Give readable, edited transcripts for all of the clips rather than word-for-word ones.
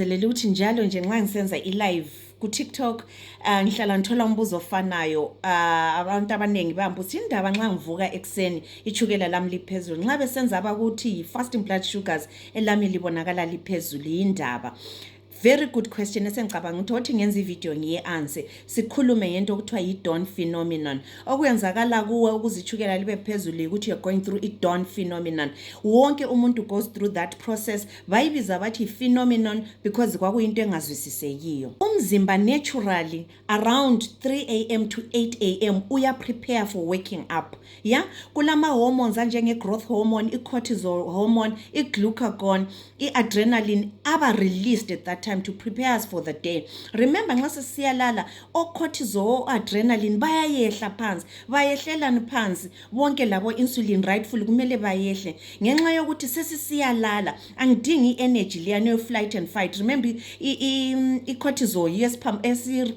Leli uthi njalo nje nxa ngisenza i-live ku-TikTok ngihlala ngithola umbuzo ofanayo abantu abaningi bambuza indaba nxa ngivuka ekseni ichukela lami liphezulu nxa besenza abakuthi fasting blood sugars elami libonakala liphezulu yindaba. Very good question esengicabanga ukuthi ngenza ivideo ngiye-answer sikhulume ngento okuthiwa yi-Dawn phenomenon. Okuyenzakala kuwe ukuzichukela libe phezulu ukuthi you're going through i-Dawn phenomenon. Wonke umuntu goes through that process. Bayibiza bathi phenomenon because kwakuyinto engazwisisekiyo. Umzimba naturally around 3 a.m. to 8 a.m. uya prepare for waking up. Yeah? Kulama hormones njenge growth hormone, i-cortisol hormone, i-glucagon, i-adrenaline aba released at that time to prepare us for the day. Remember nxa sesiyalala o-cortisol, adrenaline bayayehla phansi, bayehlelani phansi, bonke labo insulin rightfully kumele bayehle. Ngenxa yokuthi sesiyalala angidingi energy leyano flight and fight. Remember i-cortisol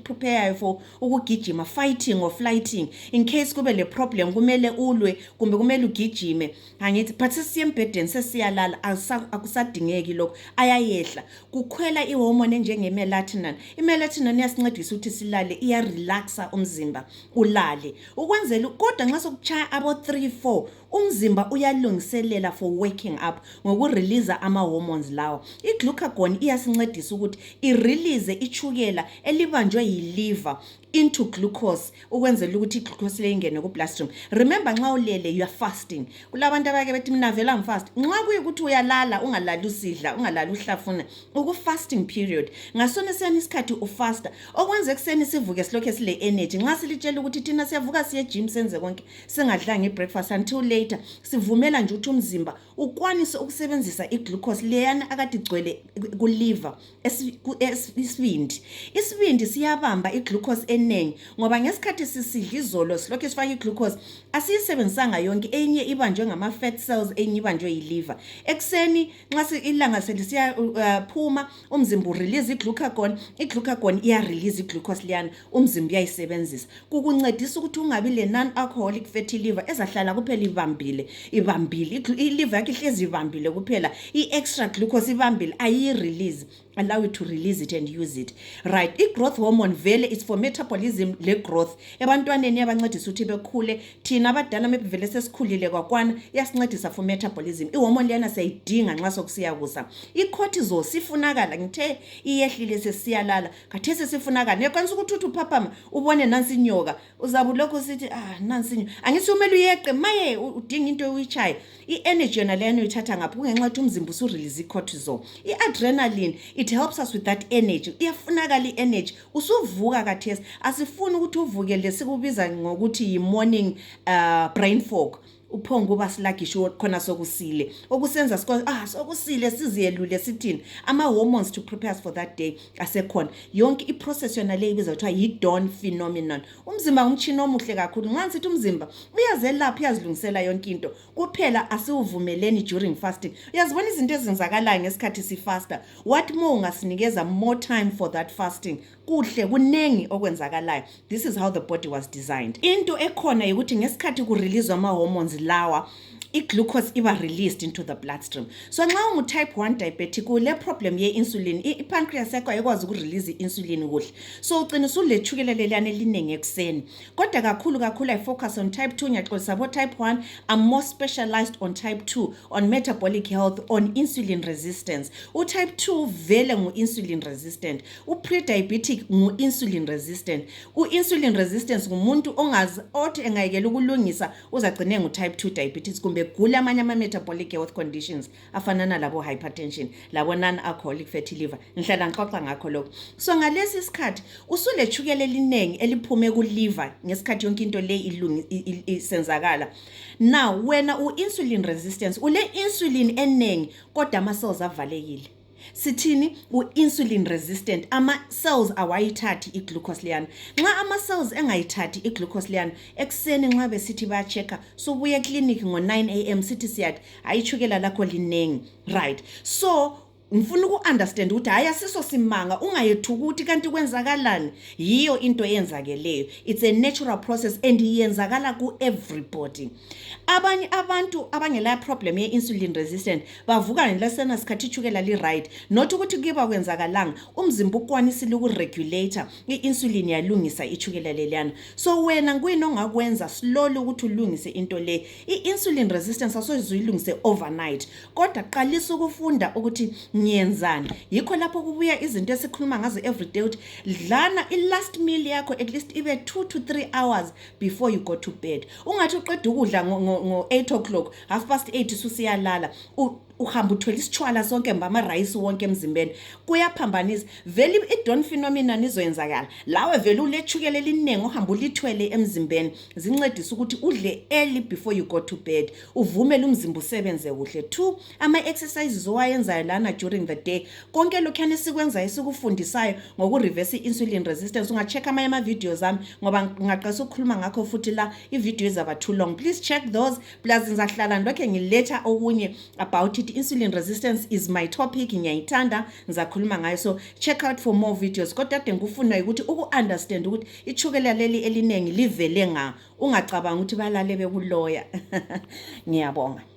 prepare for ukugijima, fighting or flighting. In case kube le problem kumele ulwe kumbe kumele ugijime. Angithi but sesiyembedeni sesiyalala akusadingeki lokho ayayehla. Kukhwela i-hormone njenge-melatonin. I-melatonin iyasincedisa ukuthi silale, iya-relaxa umzimba ulale. Ukwenzela kodwa nxa sokuchaya abo 3-4 umzimba uyalungiselela for waking up ngokurelease ama-hormones lawo. I-glucagon iyasincedisa ukuthi i-release ichukela elibanjwe yi-liver into glucose ukwenzela ukuthi i-glucose le ingene ku-bloodstream. Remember nxa ulele you are fasting. Kulabantu abake bethi mina vela ngifast. Nxa kuyikuthi uyalala ungalali usidla, ungalali uhlafuna, uku-fasting period. Ngasona siyani isikhathi ufasta. Okwenza ekseni sivuke silokhe sile energy. Nxa silitshela ukuthi thina siyavuka siye gym senze konke singadlanga i-breakfast until later sivumela nje ukuthi umzimba ukwanise ukusebenzisa i-glucose leyana akade igcwele ku-liver isibindi. Isibindi siyabamba i-glucose enengi ngoba ngesikhathi sisidla izolo silokhe sifaka i-glucose asiyisebenzisanga yonke, enye ibanjwe ngama-fat cells, enye ibanjwe yi-liver. Ekseni nxa ilanga selisiya phuma umzimba urelease i-glucagon, i-glucagon iya-release i-glucose liyana umzimba uyayisebenzisa. Kukuncedisa ukuthi ungabi le non-alcoholic fatty liver ezahlala kuphela ibambile. I-liver yakhe ihlezi ibambile kuphela, i-extra glucose ibambile ayi-release. Allow it to release it and use it. Right. I-growth hormone vele is for metabolism le growth. Ebantwaneni yabancedisa ukuthi bekhule, thina abadala mebevele sesikhulile kwakwana yasincedisa for metabolism. I-hormone liyana siyayidinga nxa sokusiya kusa. I-cortisol sifunakala ngithe iyehlile sesiyalala. Khathesi sifunakala. Nekwanisa ukuthi uphaphama ubone nansi inyoka. Uzabe lokho sithi nansi inyoka. Angithi umele uyeqe maye udinga into uyichaye. I-energy yona leyana uyithatha ngapha kungenxa ukuthi umzimba usu-release i-cortisol. I-adrenaline it helps us with that energy. Iyafunakala i-energy. Usuvuka kathesi. Asifuni ukuthi uvuke lesikubiza ngokuthi yi-morning brain fog. Uphongo basilakisho khona sokusile. Okusenza sokusile siziyelule sithini. Ama-hormones to prepare us for that day asekhona. Yonke i-process yona le ibiza kuthiwa yi-Dawn phenomenon. Umzimba ngumtshini omuhle kakhulu. Nxa ngithi umzimba uyazelapha uyazilungisela yonke into. Kuphela asiwuvumeleni during fasting. Uyazibona izinto ezenzakalayo ngesikhathi sifasta. What more ungasinikeza more time for that fasting? Kuhle kunengi okwenzakalayo. This is how the body was designed. Into ekhona ukuthi ngesikhathi ku-release ama-hormones lawa i-glucose iba released into the bloodstream. So nxa ungu-type 1 diabetic ule problem ye-insulin, i-pancreas yakho ayikwazi uku-release i-insulin kuhle. So ugcina usulethukela leliyana eliningi ekseni. Kodwa kakhulu I focus on type 2 ngiyaxolisa abo type 1. I'm more specialized on type 2, on metabolic health, on insulin resistance. U-type 2 vele ngu-insulin resistant. U-pre-diabetic ngu-insulin resistant. U-insulin resistance ngumuntu othi engayekela ukulungisa uzagcine ngu-type 2 diabetes kumbe gula amanye ama-metabolic health conditions afanana labo hypertension, labo non-alcoholic fatty liver. Ngihlala ngixoxa ngakho lokho. So ngalesi isikhathi usulethukela elinengi eliphume ku-liver ngesikhathi yonke into le isenzakala. Now wena u-insulin resistance ule insulin enengi kodwa ama-cells avalekile. Sithini u-insulin resistant, ama-cells awayithathi i-glucose liyana. Nxa ama-cells engayithathi i-glucose liyana ekseni nxa besithi bayachecka so buye clinic ngo 9 a.m. sithi siyathi ayichukela lakho linengi. Right. So ngifuna uku-understand ukuthi hayi asiso simanga ungayethukuthi kanti kwenzakalani. Yiyo into eyenzakeleyo. It's a natural process and iyenzakala ku-everybody. Abanye abantu abangela problem ye-insulin resistant bavuka ngelesena sikhathi ichukela li-right, not ukuthi kuba kwenzakalanga, umzimba ukwanisile uku-regulator i-insulin yalungisa ichukela leliyana. So wena nguyini ongakwenza slowly ukuthi ulungise into le. I-insulin resistance asoyizuyilungise overnight, kodwa qalisa ukufunda ukuthi ngiyenzani. Yikho lapho kubuya izinto esikhuluma ngazo everyday ukuthi dlana i-last meal yakho at least ibe 2 to 3 hours before you go to bed. Ungathi uqeda ukudla ngo 8 o'clock, 8:30 susiyalala, uhamba uthwele isitshwala sonke mbama rice wonke emzimbeni, kuyaphambanisa. Vele i-dawn phenomenon izoyenzakala lawe vele ulechukele eliningi uhamba ulithwele emzimbeni. Zincedisa ukuthi udle early before you go to bed, uvumele umzimba usebenze kuhle. 2, ama-exercises owayenzayo lana during the day, konke lokhuyana esikwenzayo esikufundisayo ngoku-reverse i-insulin resistance. Unga-check amanye ama-videos ami ngoba ngaqasa ukukhuluma ngakho futhi la i-video izaba too long. Please check those. Plus ngizahlala ndokhe ngiletha okunye about it. Insulin resistance is my topic, ngiyayithanda, ngizakhuluma ngayo. So check out for more videos. Kodwa kade ngikufuna ukuthi uku-understand ukuthi ichukela leli elinengi livele nga, ungacabanga ukuthi balale bekuloya. Ngiyabonga.